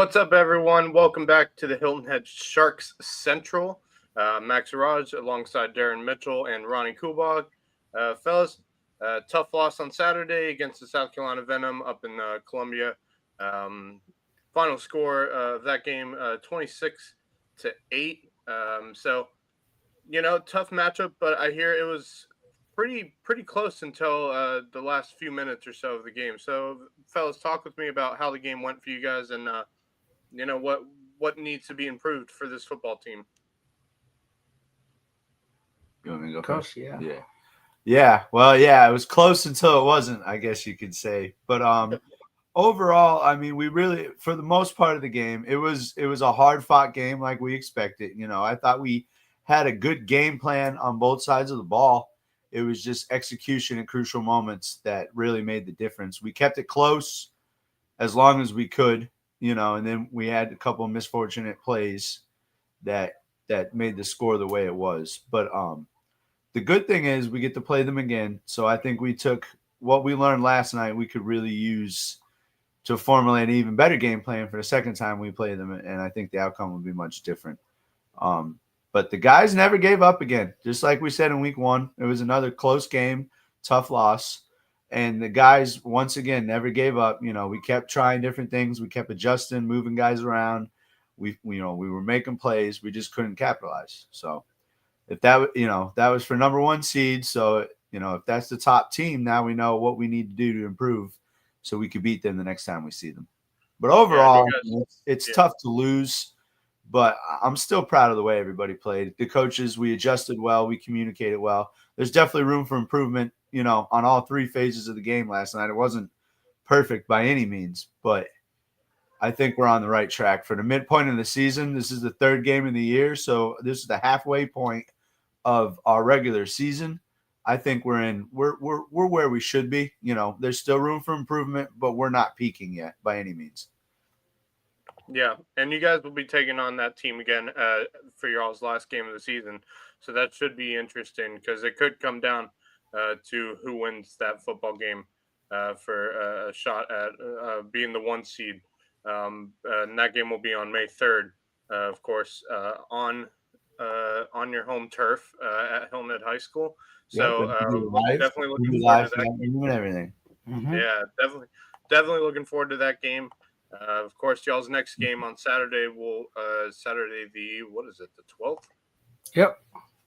What's up, everyone? Welcome back to the Hilton Head Sharks Central. Max Arraj alongside Darren Mitchell and Ronnie Kubog. Fellas, tough loss on Saturday against the South Carolina Venom up in Columbia. Final score of that game, 26-8. Tough matchup, but I hear it was pretty close until the last few minutes or so of the game. So, fellas, talk with me about how the game went for you guys and what needs to be improved for this football team. You want me to go Coach, first? yeah. Yeah. Well, yeah, it was close until it wasn't, I guess you could say. But overall, I mean, we really, for the most part of the game, it was a hard fought game like we expected. I thought we had a good game plan on both sides of the ball. It was just execution at crucial moments that really made the difference. We kept it close as long as we could, and then we had a couple of misfortunate plays that made the score the way it was. But the good thing is we get to play them again. So I think we took what we learned last night, we could really use to formulate an even better game plan for the second time we play them. And I think the outcome will be much different. But the guys never gave up again. Just like we said in week one, it was another close game, tough loss. And the guys, once again, never gave up. We kept trying different things. We kept adjusting, moving guys around. We were making plays. We just couldn't capitalize. So if that was for number one seed. So, if that's the top team, now we know what we need to do to improve so we could beat them the next time we see them. But overall, it's tough to lose. But I'm still proud of the way everybody played. The coaches, we adjusted well. We communicated well. There's definitely room for improvement, on all three phases of the game last night. It wasn't perfect by any means, but I think we're on the right track. For the midpoint of the season, this is the third game of the year, so this is the halfway point of our regular season. I think we're where we should be. There's still room for improvement, but we're not peaking yet by any means. Yeah, and you guys will be taking on that team again for y'all's last game of the season. So that should be interesting because it could come down to who wins that football game for a shot at being the one seed. And that game will be on May 3rd, of course, on your home turf at Hilton Head High School. So definitely looking forward to that game. And everything. Mm-hmm. Yeah, definitely looking forward to that game. Of course, y'all's next game on Saturday will Saturday the 12th? Yep.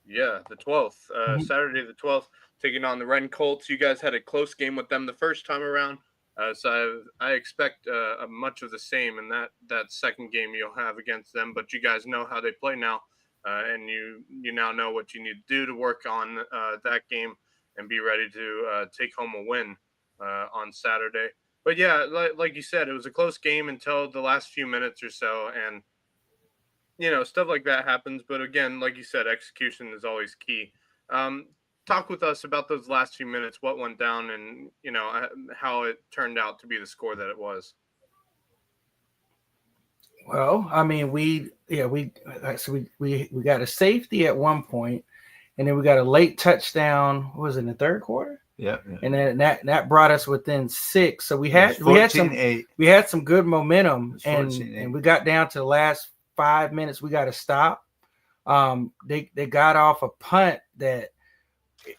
Yeah, the 12th. Saturday the 12th, taking on the Wrens Colts. You guys had a close game with them the first time around, so I expect much of the same in that second game you'll have against them. But you guys know how they play now, and you now know what you need to do to work on that game and be ready to take home a win on Saturday. But yeah, like you said, it was a close game until the last few minutes or so, and stuff like that happens. But again, like you said, execution is always key. Talk with us about those last few minutes, what went down, and how it turned out to be the score that it was. Well, I mean, we got a safety at one point, and then we got a late touchdown. What was it, in the third quarter? Yeah. And then that brought us within 6. So we had some good momentum, and we got down to the last 5 minutes. We got to stop. They got off a punt that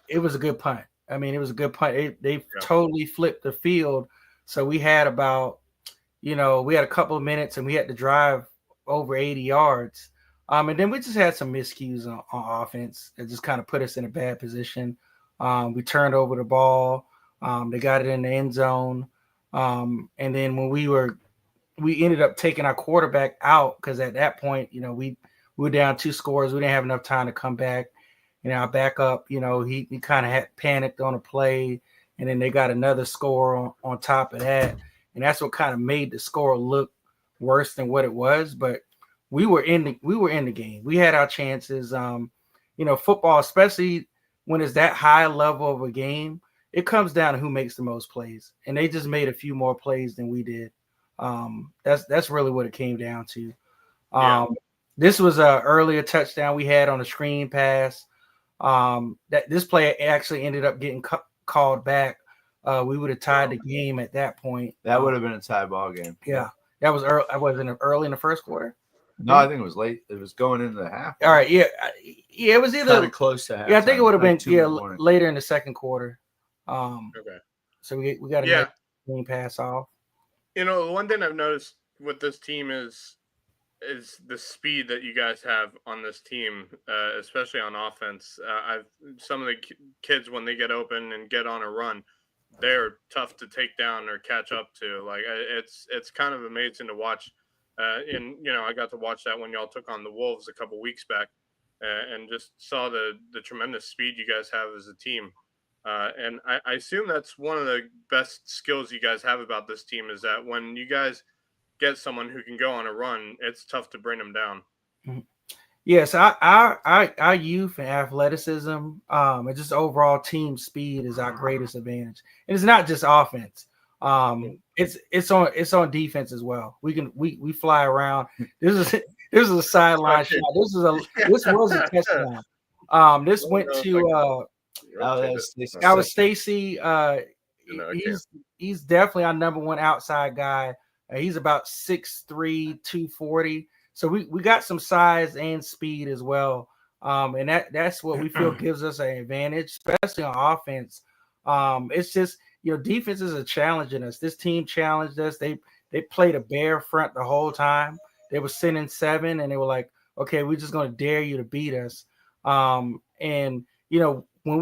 it was a good punt. I mean, it was a good punt. They totally flipped the field. So we had about we had a couple of minutes, and we had to drive over 80 yards. And then we just had some miscues on offense that just kind of put us in a bad position. We turned over the ball. They got it in the end zone. And then when we ended up taking our quarterback out because at that point, we were down 2 scores. We didn't have enough time to come back. Our backup, he kind of had panicked on a play, and then they got another score on top of that. And that's what kind of made the score look worse than what it was. But we were in the game. We had our chances. Football, especially when it's that high level of a game, it comes down to who makes the most plays. And they just made a few more plays than we did. That's really what it came down to. This was an earlier touchdown we had on a screen pass. That this play actually ended up getting called back. We would have tied the game at that point. That would have been a tie ball game. Yeah. That was early. I wasn't early in the first quarter. No, I think it was late. It was going into the half. All right, yeah. It was either kind of close to half. Yeah, I think it would have been later in the second quarter. Okay. So we got to make pass off. The one thing I've noticed with this team is the speed that you guys have on this team, especially on offense. Some of the kids, when they get open and get on a run, they're tough to take down or catch up to. Like it's kind of amazing to watch. I got to watch that when y'all took on the Wolves a couple weeks back, and just saw the tremendous speed you guys have as a team. And I assume that's one of the best skills you guys have about this team is that when you guys get someone who can go on a run, it's tough to bring them down. Yes, our youth and athleticism, and just overall team speed is our greatest advantage. And it's not just offense. It's on defense as well. We fly around. This is a sideline shot. This was a touchdown. This went to Stacy. He's definitely our number one outside guy. He's about 6'3", 240. So we got some size and speed as well. And that's what we feel gives us an advantage, especially on offense. It's just, defenses are challenging us. This team challenged us. They played a bare front the whole time. They were sending 7 and they were like, okay, we're just going to dare you to beat us. And when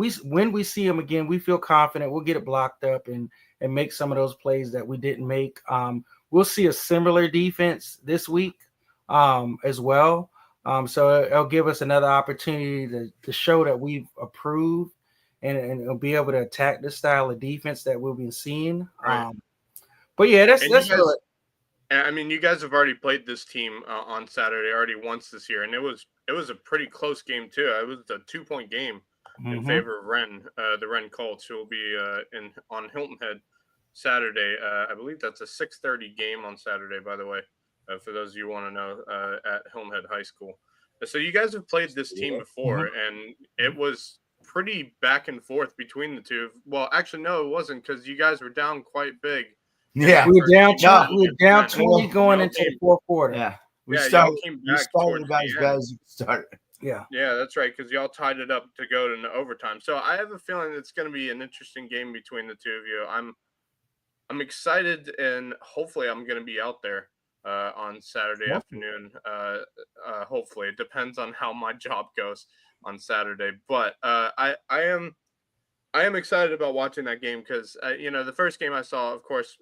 we see them again, we feel confident we'll get it blocked up and make some of those plays that we didn't make. We'll see a similar defense this week as well. So it'll give us another opportunity to show that we've approved and be able to attack this style of defense that we've been seeing. Right. But yeah, that's really. I mean, you guys have already played this team on Saturday already once this year, and it was a pretty close game too. It was a 2-point game in favor of the Wrens Colts, who will be on Hilton Head Saturday. I believe that's a 6:30 game on Saturday, by the way, for those of you who want to know, at Hilton Head High School. So you guys have played this team before, and it was pretty back and forth between the two. Well, actually, no, it wasn't, because you guys were down quite big. Yeah, we were down 20 going into the fourth quarter. Yeah, we started about as bad as you could start. Yeah, that's right, because y'all tied it up to go to overtime. So I have a feeling it's going to be an interesting game between the two of you. I'm excited, and hopefully I'm going to be out there on Saturday afternoon. Hopefully, it depends on how my job goes on Saturday. But I am excited about watching that game because the first game I saw, of course,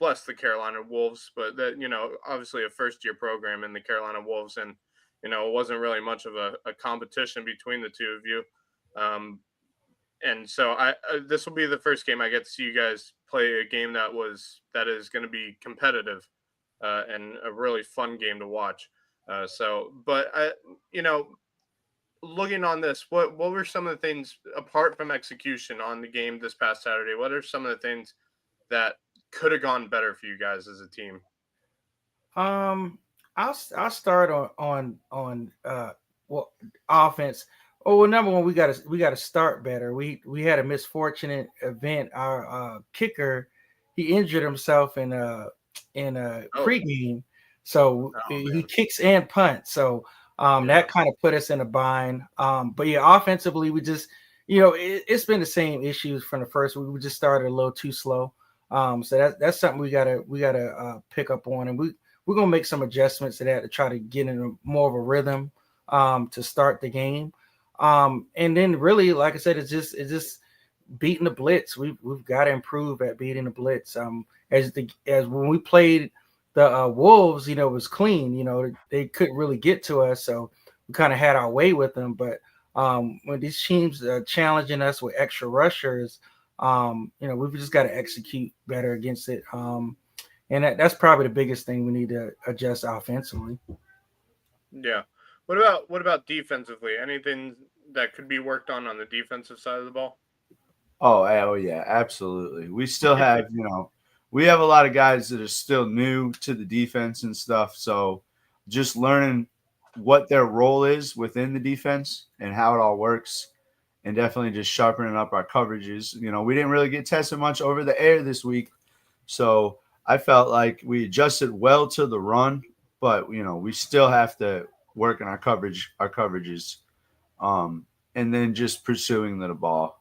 bless the Carolina Wolves, but that obviously a first-year program in the Carolina Wolves, and it wasn't really much of a competition between the two of you. And so this will be the first game I get to see you guys play a game that is going to be competitive and a really fun game to watch. Looking on this, what were some of the things apart from execution on the game this past Saturday? What are some of the things that could have gone better for you guys as a team? I'll start on offense. Oh, well, number one, we got to start better. We had a misfortunate event. Our kicker, he injured himself in a pregame, so he kicks and punts. So that kind of put us in a bind. But yeah, offensively, we just it's been the same issues from the first week. We just started a little too slow. So that's something we gotta pick up on, and we're gonna make some adjustments to that to try to get in more of a rhythm to start the game. And then really, like I said, it's just beating the blitz. We've got to improve at beating the blitz. As when we played the Wolves, it was clean. They couldn't really get to us, so we kind of had our way with them. But when these teams are challenging us with extra rushers, we've just got to execute better against it. And that's probably the biggest thing we need to adjust offensively. Yeah. What about defensively? Anything that could be worked on the defensive side of the ball? Oh yeah, absolutely. We still have, we have a lot of guys that are still new to the defense and stuff. So just learning what their role is within the defense and how it all works, and definitely just sharpening up our coverages. We didn't really get tested much over the air this week. So I felt like we adjusted well to the run, but we still have to work on our coverages, and then just pursuing the ball,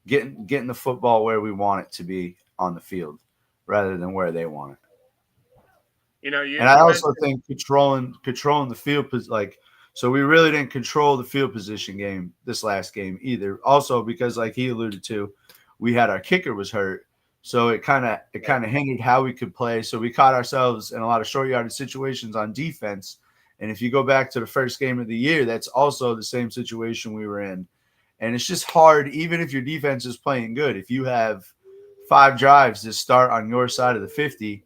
getting the football where we want it to be on the field, rather than where they want it. And I also think controlling the field, so we really didn't control the field position game this last game either. Also because, like he alluded to, we had our kicker was hurt, so it kind of hindered how we could play. So we caught ourselves in a lot of short yardage situations on defense. And if you go back to the first game of the year, that's also the same situation we were in. And it's just hard, even if your defense is playing good, if you have 5 drives to start on your side of the 50,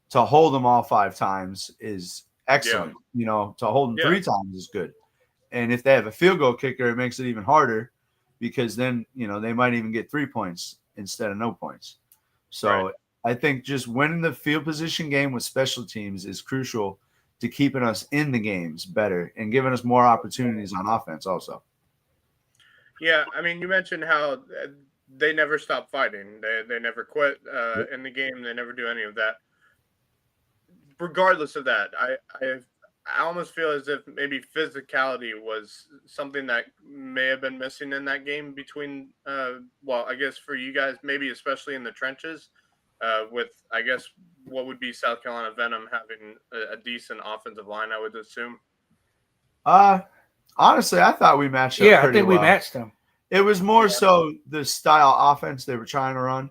to hold them all 5 times is excellent. To hold them 3 times is good. And if they have a field goal kicker, it makes it even harder, because then, they might even get 3 points instead of no points. So I think just winning the field position game with special teams is crucial to keeping us in the games better and giving us more opportunities on offense also. Yeah, I mean, you mentioned how they never stop fighting. They never quit in the game. They never do any of that. Regardless of that, I almost feel as if maybe physicality was something that may have been missing in that game between, I guess for you guys, maybe especially in the trenches, with, I guess, what would be South Carolina Venom having a decent offensive line, I would assume. Honestly, I thought we matched up pretty well. I think we matched them. It was more so the style offense they were trying to run.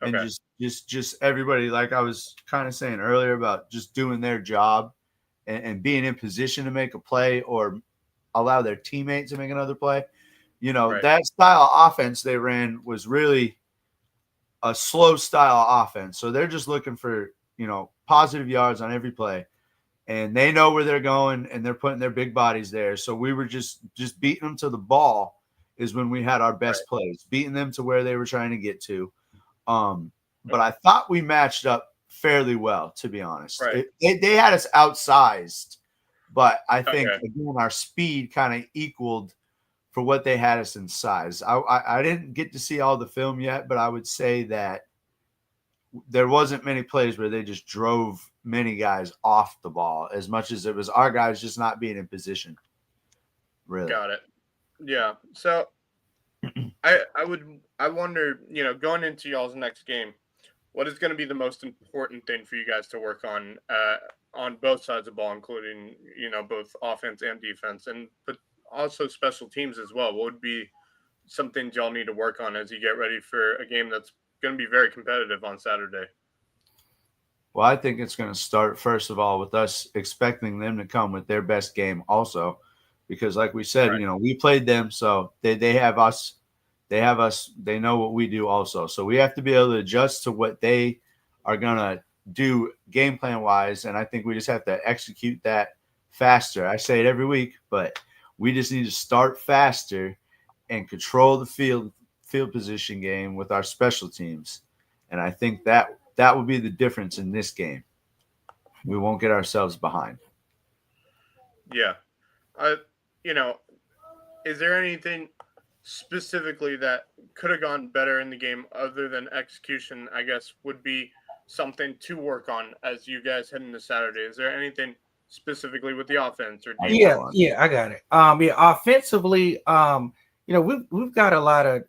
And just everybody, like I was kind of saying earlier, about just doing their job and being in position to make a play or allow their teammates to make another play. That style of offense they ran was really a slow style offense. So they're just looking for, positive yards on every play. And they know where they're going, and they're putting their big bodies there. So we were just beating them to the ball is when we had our best plays, beating them to where they were trying to get to. But I thought we matched up fairly well, to be honest. They had us outsized, but I think again our speed kind of equaled for what they had us in size. I didn't get to see all the film yet, but I would say that there wasn't many plays where they just drove many guys off the ball, as much as it was our guys just not being in position. Really. Got it. Yeah. So I wonder, going into y'all's next game, what is going to be the most important thing for you guys to work on both sides of the ball, including, both offense and defense, but also special teams as well? What would be some things y'all need to work on as you get ready for a game that's going to be very competitive on Saturday? Well, I think it's going to start, first of all, with us expecting them to come with their best game also, because like we said, we played them, so they have us. They have us. They know what we do also. So we have to be able to adjust to what they are going to do game plan wise. And I think we just have to execute that faster. I say it every week, but we just need to start faster and control the field position game with our special teams. And I think that will be the difference in this game. We won't get ourselves behind. Yeah. Is there anything specifically that could have gone better in the game other than execution, I guess, would be something to work on as you guys head into Saturday? Is there anything specifically with the offense or defense? Yeah, I got it. Offensively, we've got a lot of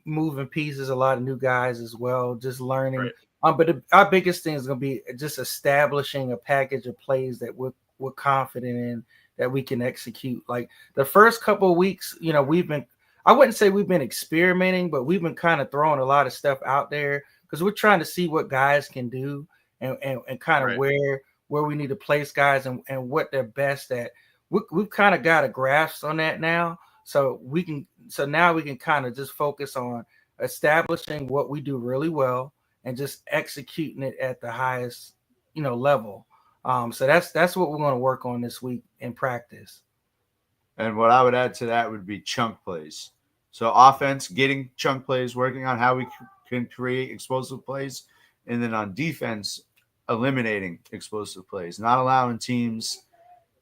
moving pieces, a lot of new guys as well, just learning. But our biggest thing is going to be just establishing a package of plays that we're confident in, that we can execute. Like the first couple of weeks, I wouldn't say we've been experimenting, but we've been kind of throwing a lot of stuff out there because we're trying to see what guys can do and kind of where we need to place guys and what they're best at. We've kind of got a grasp on that now. So now we can kind of just focus on establishing what we do really well and just executing it at the highest, level. So that's what we're going to work on this week in practice. And what I would add to that would be chunk plays. So offense, getting chunk plays, working on how we can create explosive plays. And then on defense, eliminating explosive plays, not allowing teams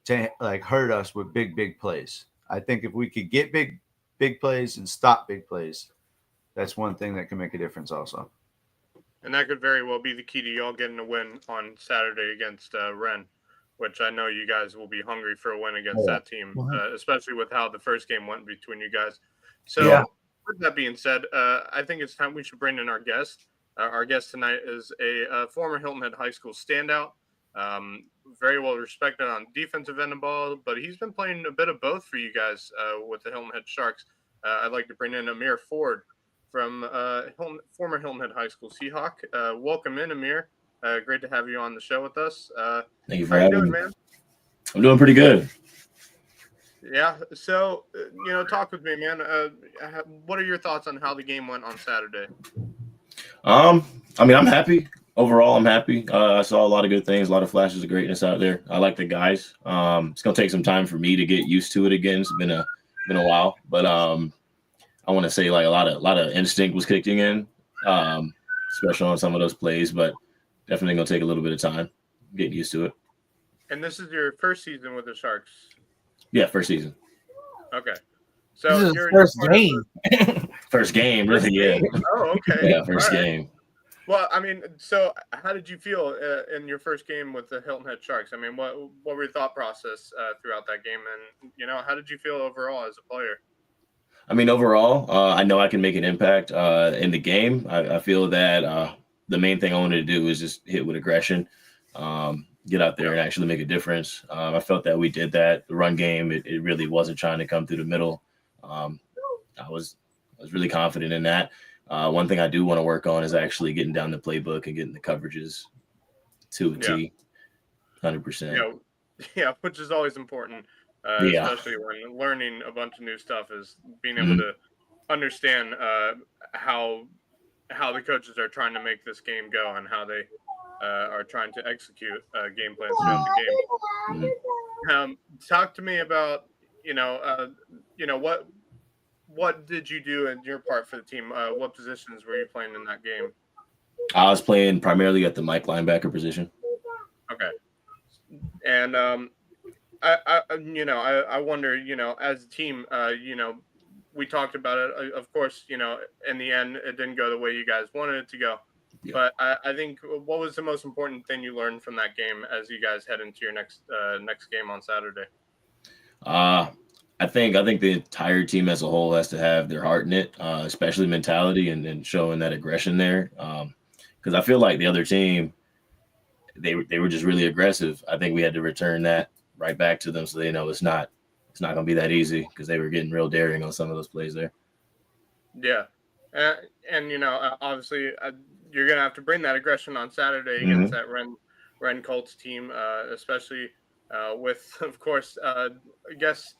to hurt us with big plays. I think if we could get big plays and stop big plays, that's one thing that can make a difference also. And that could very well be the key to y'all getting a win on Saturday against Wren, which I know you guys will be hungry for a win against that team, especially with how the first game went between you guys. So, with that being said, I think it's time we should bring in our guest. Our guest tonight is a former Hilton Head High School standout, very well respected on defensive end of ball, but he's been playing a bit of both for you guys with the Hilton Head Sharks. I'd like to bring in Amir Ford from former Hilton Head High School Seahawk. Welcome in, Amir. Great to have you on the show with us. Thank you for having me, man. I'm doing pretty good. Yeah. So, talk with me, man. What are your thoughts on how the game went on Saturday? I mean, I'm happy. Overall, I'm happy. I saw a lot of good things, a lot of flashes of greatness out there. I like the guys. It's gonna take some time for me to get used to it again. It's been a while, but I want to say like a lot of instinct was kicking in, especially on some of those plays. But definitely gonna take a little bit of time getting used to it. And this is your first season with the Sharks. Yeah, first season. Okay. So this is your first game. First game, really? Yeah. Oh, okay. Yeah, first game. Well, I mean, so how did you feel in your first game with the Hilton Head Sharks? I mean, what were your thought process throughout that game, and how did you feel overall as a player? I mean, overall, I know I can make an impact in the game. I feel that the main thing I wanted to do was just hit with aggression, get out there and actually make a difference. I felt that we did that. The run game, it really wasn't trying to come through the middle. I was really confident in that. One thing I do want to work on is actually getting down the playbook and getting the coverages to a T, 100%. Yeah, which is always important, especially when learning a bunch of new stuff, is being able to understand how the coaches are trying to make this game go and how they are trying to execute game plans throughout the game. Talk to me about what did you do in your part for the team? What positions were you playing in that game? I was playing primarily at the Mike linebacker position. Okay. And I wonder, as a team, we talked about it. Of course, in the end, it didn't go the way you guys wanted it to go. Yeah. But I think, what was the most important thing you learned from that game as you guys head into your next game on Saturday? I think the entire team as a whole has to have their heart in it, especially mentality and showing that aggression there. Because I feel like the other team, they were just really aggressive. I think we had to return that right back to them so they know it's not going to be that easy, because they were getting real daring on some of those plays there. Yeah. And obviously, you're going to have to bring that aggression on Saturday against that Wrens Colts team, especially with, of course, I guess,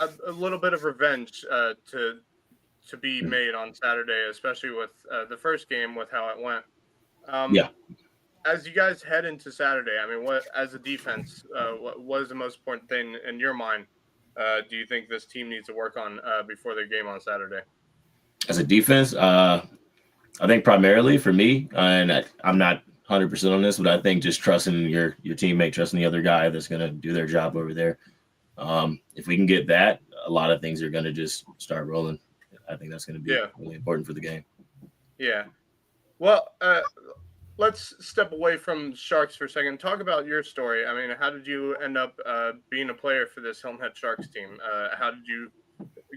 a little bit of revenge to be made on Saturday, especially with the first game, with how it went. As you guys head into Saturday, I mean, what, as a defense, what is the most important thing in your mind? Do you think this team needs to work on before their game on Saturday? As a defense, I think primarily for me, and I'm not 100% on this, but I think just trusting your teammate, trusting the other guy that's going to do their job over there. If we can get that, a lot of things are going to just start rolling. I think that's going to be really important for the game. Yeah. Well, let's step away from Sharks for a second. Talk about your story. I mean, how did you end up being a player for this Hilton Head Sharks team? How did you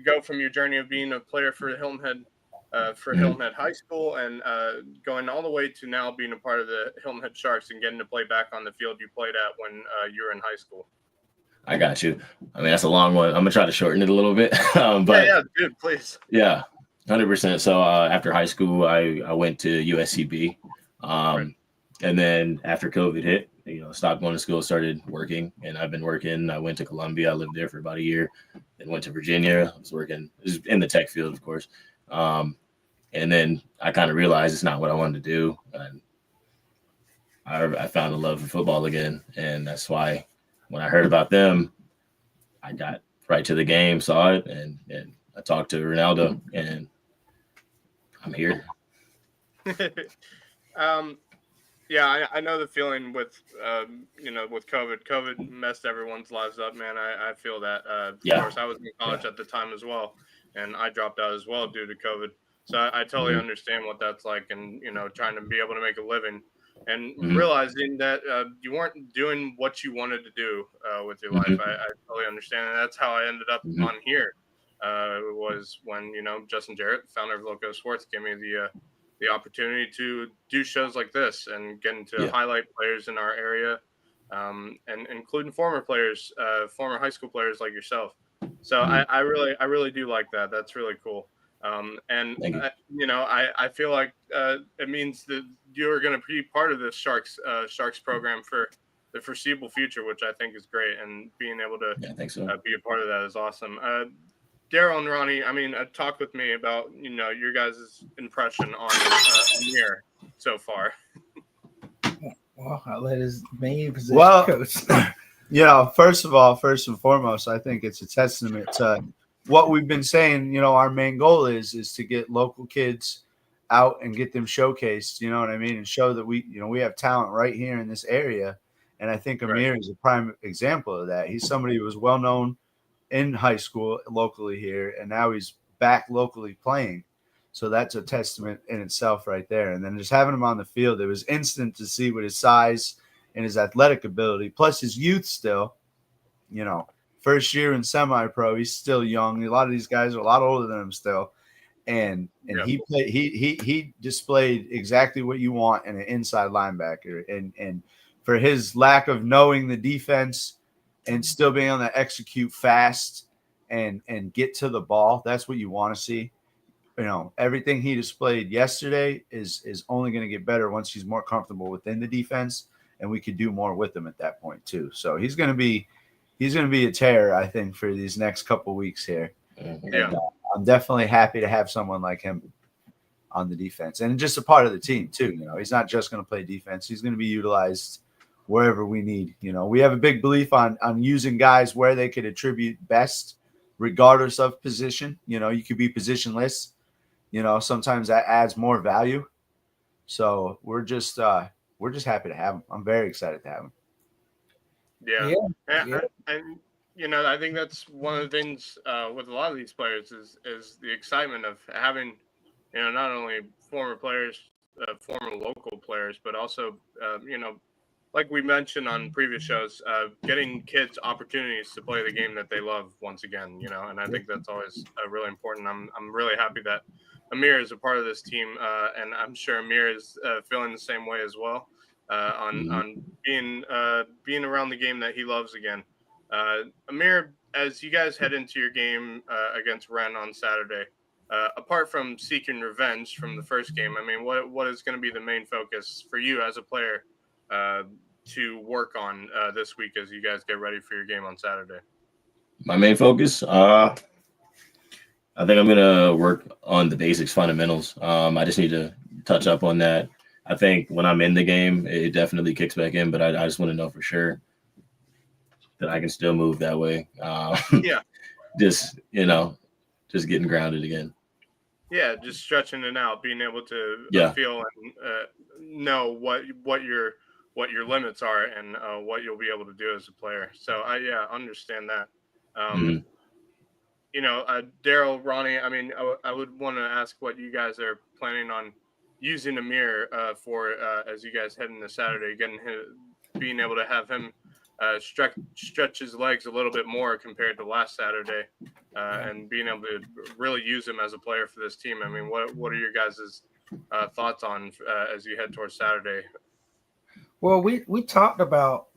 go from your journey of being a player for Hilton Head Hilton Head High School and going all the way to now being a part of the Hilton Head Sharks and getting to play back on the field you played at when you were in high school? I got you. I mean, that's a long one. I'm gonna try to shorten it a little bit. But yeah, dude, please. Yeah, 100%. So after high school, I went to USCB, and then after COVID hit, stopped going to school, started working, and I've been working. I went to Columbia. I lived there for about a year. Then went to Virginia. I was working in the tech field, of course. And then I kind of realized it's not what I wanted to do. And I found a love for football again, and that's why, when I heard about them, I got right to the game, saw it, and I talked to Ronaldo, and I'm here. Yeah, I know the feeling with with COVID. COVID messed everyone's lives up, man. I feel that. Of course, I was in college at the time as well, and I dropped out as well due to COVID. So I totally understand what that's like, and trying to be able to make a living, and realizing that you weren't doing what you wanted to do with your life. I totally understand, and that's how I ended up on here. Was when Justin Jarrett, founder of Loco Sports, gave me the opportunity to do shows like this and getting to highlight players in our area, and including former players, former high school players like yourself. So I really do like that. That's really cool. I feel like it means that you're going to be part of this Sharks program for the foreseeable future, which I think is great. And being able to be a part of that is awesome. Daryl and Ronnie, I mean, talk with me about your guys' impression on Amir so far. Well, I'll let his main position coach. First and foremost, I think it's a testament to what we've been saying. Our main goal is to get local kids out and get them showcased. You know what I mean, and show that we have talent right here in this area. And I think Amir is a prime example of that. He's somebody who was well known in high school locally here, and now he's back locally playing. So that's a testament in itself right there. And then just having him on the field, it was instant to see with his size and his athletic ability, plus his youth still, first year in semi-pro, he's still young. A lot of these guys are a lot older than him still. And he displayed exactly what you want in an inside linebacker. And for his lack of knowing the defense and still being able to execute fast and get to the ball, that's what you want to see. Everything he displayed yesterday is only going to get better once he's more comfortable within the defense, and we could do more with him at that point too. So he's going to be a terror, I think, for these next couple of weeks here. Yeah, and, I'm definitely happy to have someone like him on the defense and just a part of the team too. He's not just going to play defense; he's going to be utilized wherever we need. We have a big belief on using guys where they could attribute best, regardless of position. You could be positionless. Sometimes that adds more value. So we're just happy to have him. I'm very excited to have him. Yeah. And I think that's one of the things with a lot of these players is the excitement of having, not only former players, former local players, but also, like we mentioned on previous shows, getting kids opportunities to play the game that they love once again, and I think that's always really important. I'm really happy that Amir is a part of this team, and I'm sure Amir is feeling the same way as well on being around the game that he loves again. Amir, as you guys head into your game against Wren on Saturday, apart from seeking revenge from the first game, I mean, what is going to be the main focus for you as a player to work on this week as you guys get ready for your game on Saturday? My main focus, I think I'm going to work on the basics, fundamentals. I just need to touch up on that. I think when I'm in the game, it definitely kicks back in, but I just want to know for sure that I can still move that way. Just getting grounded again. Yeah, just stretching it out, being able to feel and know what your limits are and what you'll be able to do as a player. So I understand that. Daryl, Ronnie, I mean, I would want to ask what you guys are planning on using Amir for as you guys head into Saturday, being able to have him stretch his legs a little bit more compared to last Saturday, and being able to really use him as a player for this team. I mean, what are your guys' thoughts on as you head towards Saturday? Well, we talked about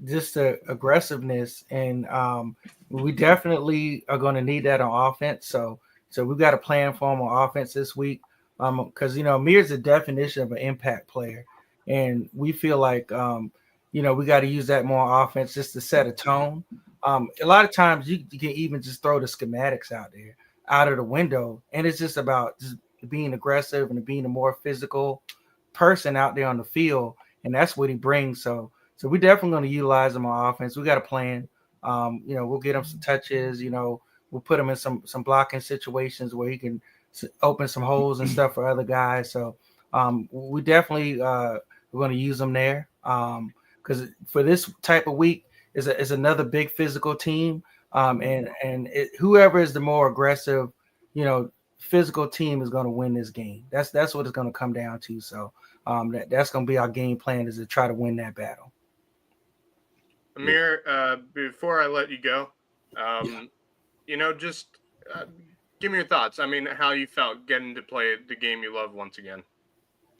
just the aggressiveness, and we definitely are going to need that on offense. So we've got a plan for him on offense this week, because Amir's the definition of an impact player, and we feel like we got to use that more on offense just to set a tone. A lot of times you can even just throw the schematics out of the window, and it's just about just being aggressive and being a more physical person out there on the field, and that's what he brings. So we're definitely going to utilize him on offense. We got a plan. We'll get him some touches. We'll put him in some blocking situations where he can open some holes and stuff for other guys. So we definitely we're going to use him there. Because for this type of week is another big physical team, and whoever is the more aggressive, physical team is going to win this game. That's what it's going to come down to. So that's going to be our game plan, is to try to win that battle. Amir, before I let you go, just give me your thoughts. I mean, how you felt getting to play the game you love once again.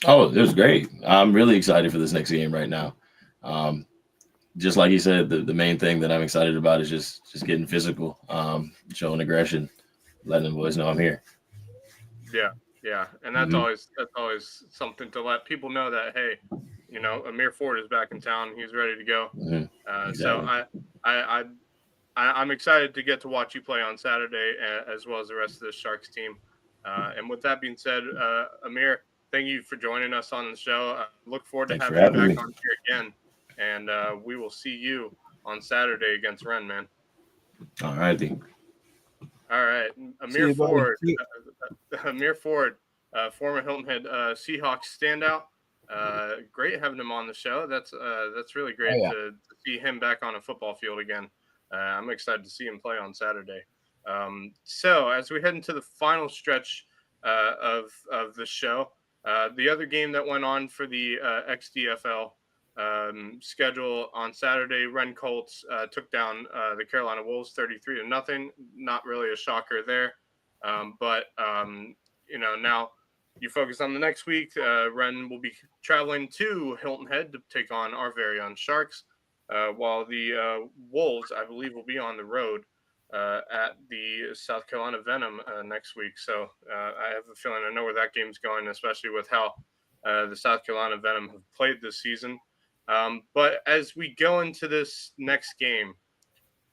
Oh, it was great. I'm really excited for this next game right now. Just like you said, the main thing that I'm excited about is just getting physical, showing aggression, letting the boys know I'm here. Yeah, and that's always something to let people know that, hey, Amir Ford is back in town. He's ready to go. Exactly. So I'm excited to get to watch you play on Saturday, as well as the rest of the Sharks team. And with that being said, Amir, thank you for joining us on the show. Look forward to having you back on here again. And we will see you on Saturday against Wren, man. All righty. All right. Amir Ford, former Hilton Head Seahawks standout. Great having him on the show. That's really great to see him back on a football field again. I'm excited to see him play on Saturday. So as we head into the final stretch of the show, the other game that went on for the XDFL schedule on Saturday, Wrens Colts took down the Carolina Wolves 33-0. Not really a shocker there, but now you focus on the next week. Wren will be traveling to Hilton Head to take on our very own Sharks, while the Wolves, I believe, will be on the road at the South Carolina Venom next week. So I have a feeling I know where that game's going, especially with how the South Carolina Venom have played this season. But as we go into this next game,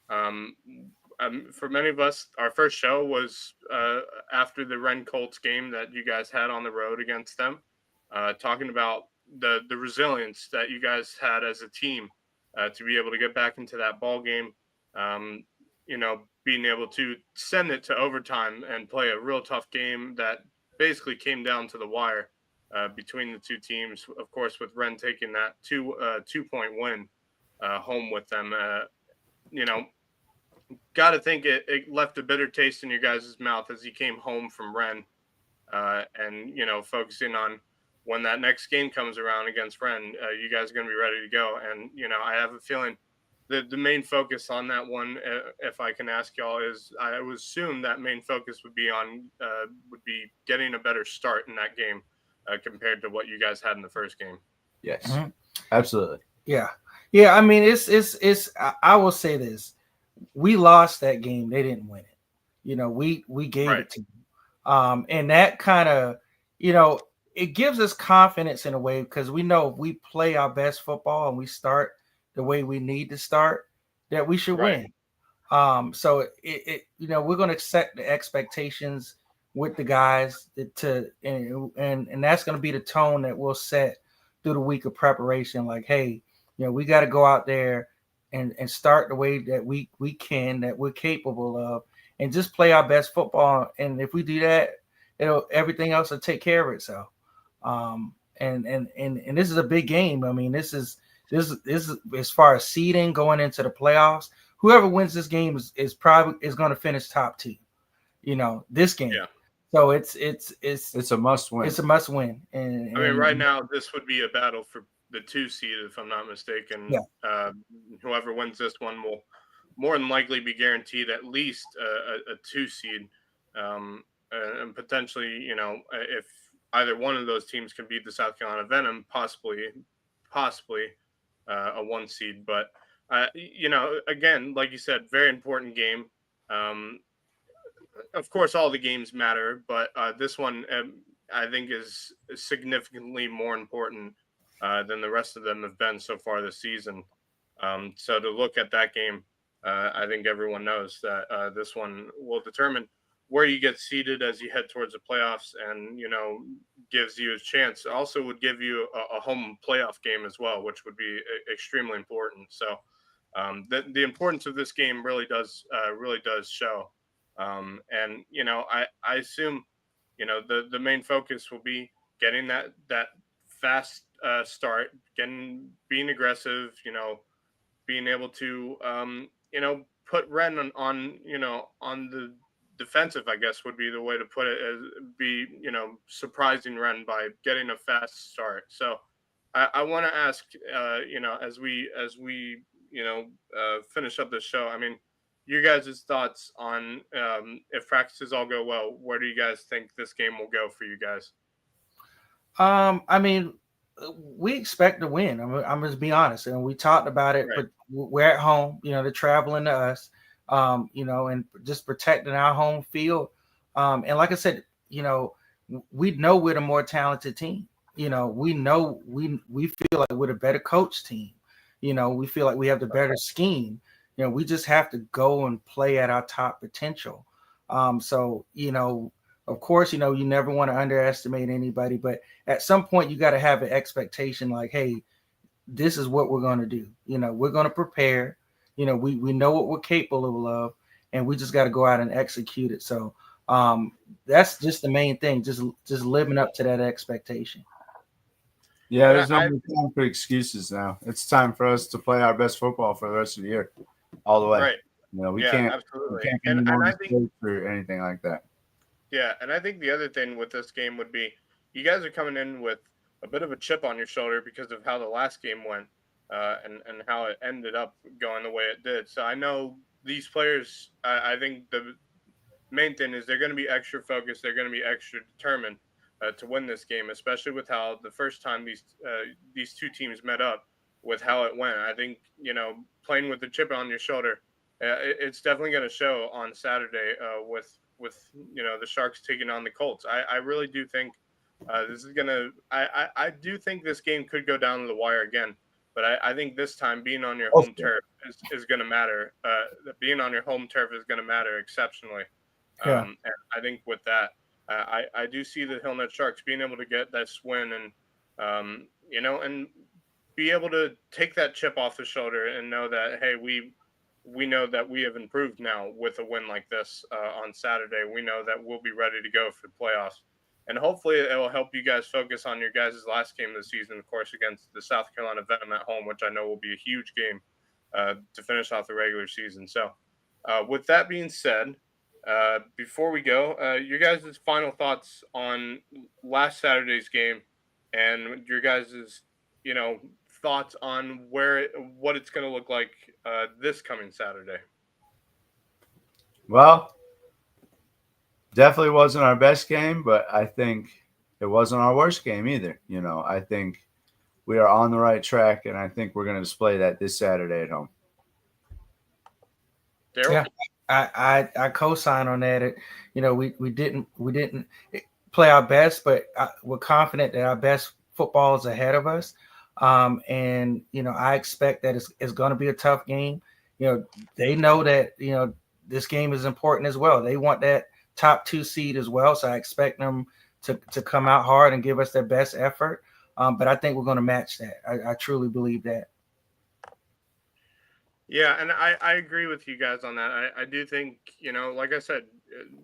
for many of us, our first show was after the Wrens Colts game that you guys had on the road against them, talking about the resilience that you guys had as a team to be able to get back into that ball game, being able to send it to overtime and play a real tough game that basically came down to the wire between the two teams. Of course, with Wren taking that 2-point win home with them, got to think it left a bitter taste in your guys' mouth as you came home from Wren, and focusing on when that next game comes around against Wren, you guys are going to be ready to go. And I have a feeling the main focus on that one, if I can ask y'all, is I would assume that main focus would be getting a better start in that game compared to what you guys had in the first game. Yes, absolutely. Yeah. I mean, it's. I will say this: we lost that game. They didn't win it. We gave it to them, and that kind of, it gives us confidence in a way, because we know if we play our best football and we start the way we need to start, that we should win. So we're going to set the expectations with the guys and that's going to be the tone that we'll set through the week of preparation. Like, hey, we got to go out there and start the way that we can, that we're capable of, and just play our best football. And if we do that, everything else will take care of itself. And this is a big game. I mean, this is as far as seeding going into the playoffs. Whoever wins this game is probably going to finish top 2. This game. Yeah. So it's a must win. It's a must win. And I mean, right now this would be a battle for the 2 seed, if I'm not mistaken. Yeah. Whoever wins this one will more than likely be guaranteed at least a 2 seed, and potentially, if either one of those teams can beat the South Carolina Venom, possibly a 1 seed. But again, like you said, very important game. Of course, all the games matter, but this one I think is significantly more important than the rest of them have been so far this season. So to look at that game, I think everyone knows that this one will determine where you get seated as you head towards the playoffs, and gives you a chance. Also would give you a home playoff game as well, which would be extremely important. So the importance of this game really does show. And I assume the main focus will be getting that fast start, being aggressive, being able to put Wren on defensive, I guess would be the way to put it, as be, surprising Wren by getting a fast start. So I want to ask, as we finish up this show, I mean, you guys' thoughts on if practices all go well, where do you guys think this game will go for you guys? I mean, we expect to win. I'm just be honest, and we talked about it, Right. but we're at home. They're traveling to us. And just protecting our home field. And like I said, we know we're the more talented team. We know we feel like we're the better coach team. We feel like we have the better scheme. We just have to go and play at our top potential. So of course, you never want to underestimate anybody, but at some point you got to have an expectation like, hey, this is what we're going to do. We're going to prepare. We know what we're capable of, and we just got to go out and execute it. So that's just the main thing, just living up to that expectation. Yeah, there's no more time for excuses now. It's time for us to play our best football for the rest of the year, all the way. Right. We can't absolutely. And I think or anything like that. Yeah, and I think the other thing with this game would be you guys are coming in with a bit of a chip on your shoulder because of how the last game went. And how it ended up going the way it did. So I know these players, I think the main thing is they're going to be extra focused. They're going to be extra determined to win this game, especially with how the first time these two teams met up, with how it went. I think, playing with the chip on your shoulder, it's definitely going to show on Saturday with the Sharks taking on the Colts. I really do think this is going to – I do think this game could go down to the wire again. But I think this time being on your home turf is going to matter. Being on your home turf is going to matter exceptionally. Yeah. And I think with that, I do see the Hillnet Sharks being able to get this win and, and be able to take that chip off the shoulder and know that, hey, we know that we have improved now with a win like this on Saturday. We know that we'll be ready to go for the playoffs. And hopefully it will help you guys focus on your guys' last game of the season, of course, against the South Carolina Venom at home, which I know will be a huge game to finish off the regular season. So with that being said, before we go, your guys' final thoughts on last Saturday's game and your guys' thoughts on what it's going to look like this coming Saturday. Well, definitely wasn't our best game, but I think it wasn't our worst game either. I think we are on the right track, and I think we're going to display that this Saturday at home. Daryl? Yeah, I co-sign on that. We didn't play our best, but we're confident that our best football is ahead of us. And I expect that it's going to be a tough game. They know that this game is important as well. They want that top 2 seed as well. So I expect them to come out hard and give us their best effort. But I think we're going to match that. I truly believe that. Yeah, and I agree with you guys on that. I do think, like I said,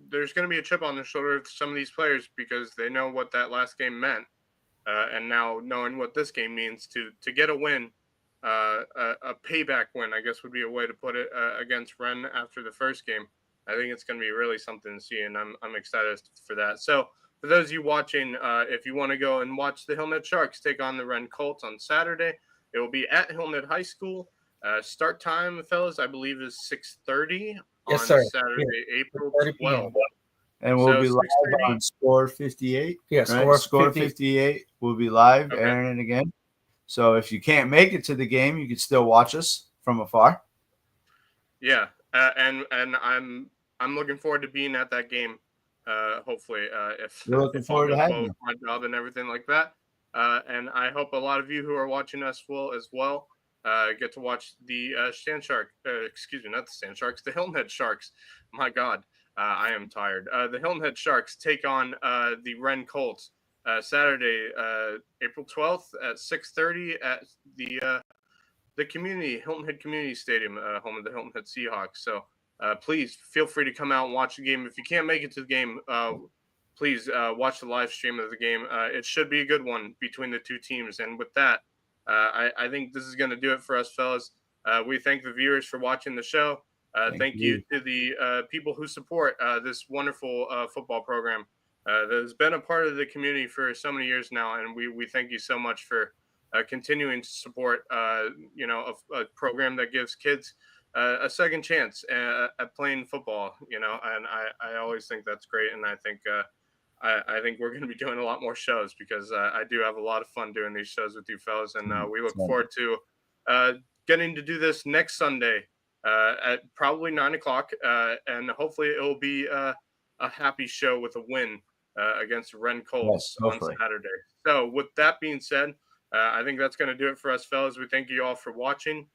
there's going to be a chip on the shoulder of some of these players because they know what that last game meant. And now knowing what this game means to get a win, a payback win, I guess would be a way to put it, against Wren after the first game. I think it's going to be really something to see, and I'm excited for that. So for those of you watching, if you want to go and watch the Hillnet Sharks take on the Wren Colts on Saturday, it will be at Hillnet High School. Start time, fellas, I believe is 6:30 on Saturday, April 12th. And we'll be live on Score 58. Yeah, right? Score 58 will be live, airing it again. So if you can't make it to the game, you can still watch us from afar. Yeah, and I'm looking forward to being at that game. Hopefully, if forward to having you. My job and everything like that. And I hope a lot of you who are watching us will as well. Get to watch the Sand Shark. Excuse me, not the Sand Sharks, the Hilton Sharks. My God, I am tired. The Hilton Sharks take on the Wren Colts Saturday, April 12th at 6:30 at the community Hilton Head Community Stadium, home of the Hilton Head Seahawks. So please feel free to come out and watch the game. If you can't make it to the game, please watch the live stream of the game. It should be a good one between the two teams. And with that, I think this is going to do it for us, fellas. We thank the viewers for watching the show. Thank you to the people who support this wonderful football program that has been a part of the community for so many years now, and we thank you so much for continuing to support a program that gives kids a second chance at playing football. And I always think that's great, and I think we're going to be doing a lot more shows because I do have a lot of fun doing these shows with you fellas, and we look forward to getting to do this next Sunday at probably 9:00, and hopefully it will be a happy show with a win against Wrens Colts on Saturday. So with that being said, I think that's going to do it for us, fellas. We thank you all for watching.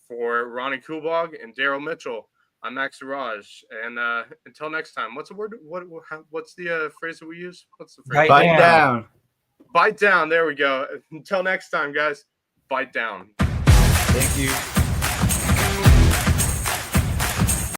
For Ronnie Kulbog and Daryl Mitchell, I'm Max Arraj. And until next time, what's the word? What's the phrase that we use? What's the phrase? Bite down. Bite down. There we go. Until next time, guys. Bite down. Thank you.